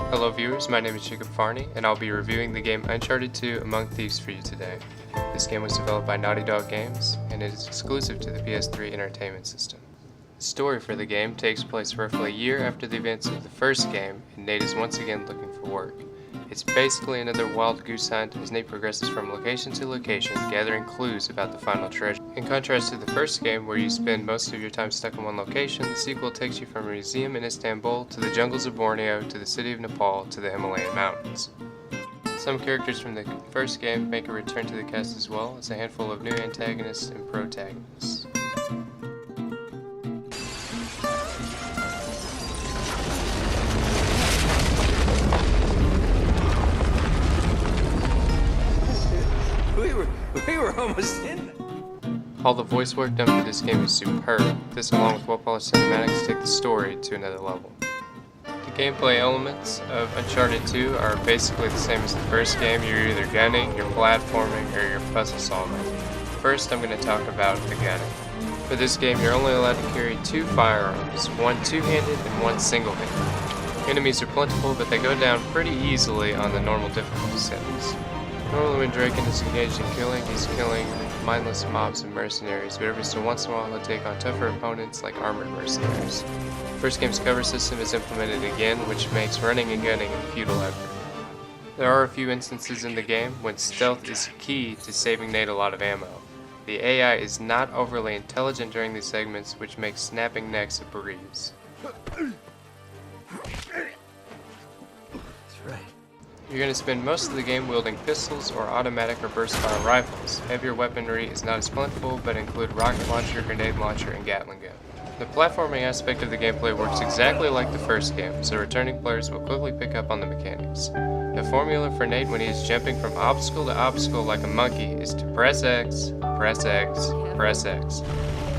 Hello viewers, my name is Jacob Farney, and I'll be reviewing the game Uncharted 2 Among Thieves for you today. This game was developed by Naughty Dog Games, and it is exclusive to the PS3 entertainment system. The story for the game takes place roughly a year after the events of the first game, and Nate is once again looking for work. It's basically another wild goose hunt as Nate progresses from location to location, gathering clues about the final treasure. In contrast to the first game, where you spend most of your time stuck in one location, the sequel takes you from a museum in Istanbul to the jungles of Borneo to the city of Nepal to the Himalayan mountains. Some characters from the first game make a return to the cast as well as a handful of new antagonists and protagonists. We were almost in. All the voice work done for this game is superb. This, along with well-polished cinematics, take the story to another level. The gameplay elements of Uncharted 2 are basically the same as the first game. You're either gunning, you're platforming, or you're puzzle solving. First, I'm going to talk about the gunning. For this game, you're only allowed to carry two firearms, one two-handed and one single-handed. Enemies are plentiful, but they go down pretty easily on the normal difficulty settings. Normally when Draken is engaged in killing, he's killing mindless mobs and mercenaries, but every so once in a while he'll take on tougher opponents like armored mercenaries. The first game's cover system is implemented again, which makes running and gunning a futile effort. There are a few instances in the game when stealth is key to saving Nate a lot of ammo. The AI is not overly intelligent during these segments, which makes snapping necks a breeze. You're going to spend most of the game wielding pistols or automatic or burst-fire rifles. Heavier weaponry is not as plentiful, but include rocket launcher, grenade launcher, and Gatling gun. The platforming aspect of the gameplay works exactly like the first game, so returning players will quickly pick up on the mechanics. The formula for Nate when he is jumping from obstacle to obstacle like a monkey is to press X, press X, press X.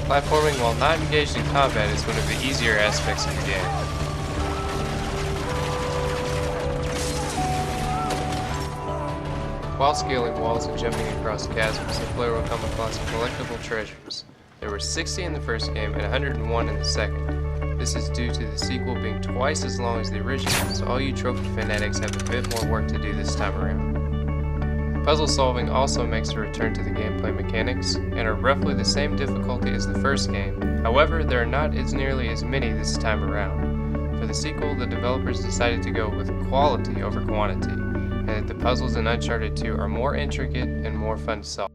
Platforming while not engaged in combat is one of the easier aspects of the game. While scaling walls and jumping across chasms, the player will come across collectible treasures. There were 60 in the first game and 101 in the second. This is due to the sequel being twice as long as the original, so all you trophy fanatics have a bit more work to do this time around. Puzzle solving also makes a return to the gameplay mechanics, and are roughly the same difficulty as the first game. However, there are not nearly as many this time around. For the sequel, the developers decided to go with quality over quantity, and that the puzzles in Uncharted 2 are more intricate and more fun to solve.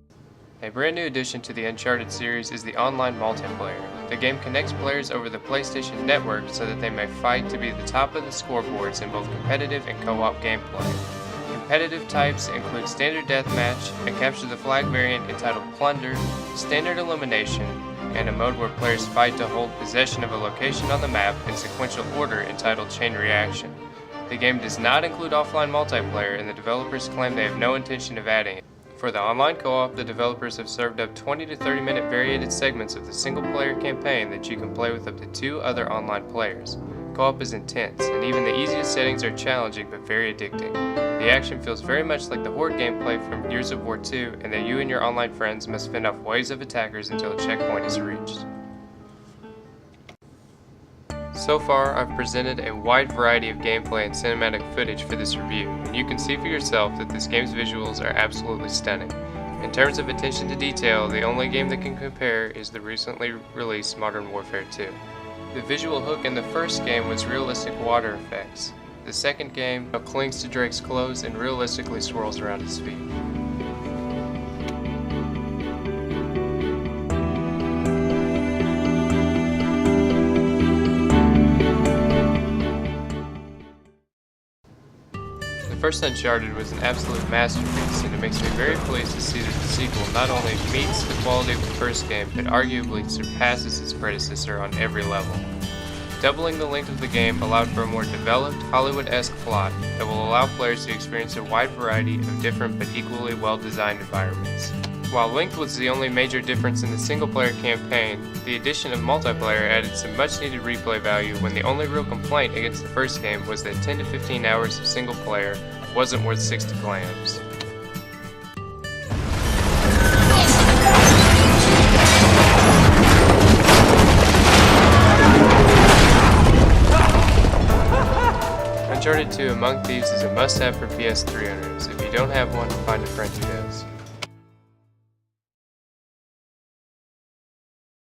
A brand new addition to the Uncharted series is the online multiplayer. The game connects players over the PlayStation Network so that they may fight to be the top of the scoreboards in both competitive and co-op gameplay. Competitive types include Standard Deathmatch, a Capture the Flag variant entitled Plunder, Standard Elimination, and a mode where players fight to hold possession of a location on the map in sequential order entitled Chain Reaction. The game does not include offline multiplayer, and the developers claim they have no intention of adding it. For the online co-op, the developers have served up 20 to 30 minute variated segments of the single-player campaign that you can play with up to 2 other online players. Co-op is intense, and even the easiest settings are challenging but very addicting. The action feels very much like the horde gameplay from Gears of War 2, and that you and your online friends must fend off waves of attackers until a checkpoint is reached. So far, I've presented a wide variety of gameplay and cinematic footage for this review, and you can see for yourself that this game's visuals are absolutely stunning. In terms of attention to detail, the only game that can compare is the recently released Modern Warfare 2. The visual hook in the first game was realistic water effects. The second game clings to Drake's clothes and realistically swirls around his feet. The first Uncharted was an absolute masterpiece, and it makes me very pleased to see that the sequel not only meets the quality of the first game, but arguably surpasses its predecessor on every level. Doubling the length of the game allowed for a more developed, Hollywood-esque plot that will allow players to experience a wide variety of different but equally well-designed environments. While length was the only major difference in the single-player campaign, the addition of multiplayer added some much-needed replay value when the only real complaint against the first game was that 10 to 15 hours of single-player wasn't worth 60 clams. Uncharted 2 Among Thieves is a must-have for PS3 owners. If you don't have one, find a friend who does.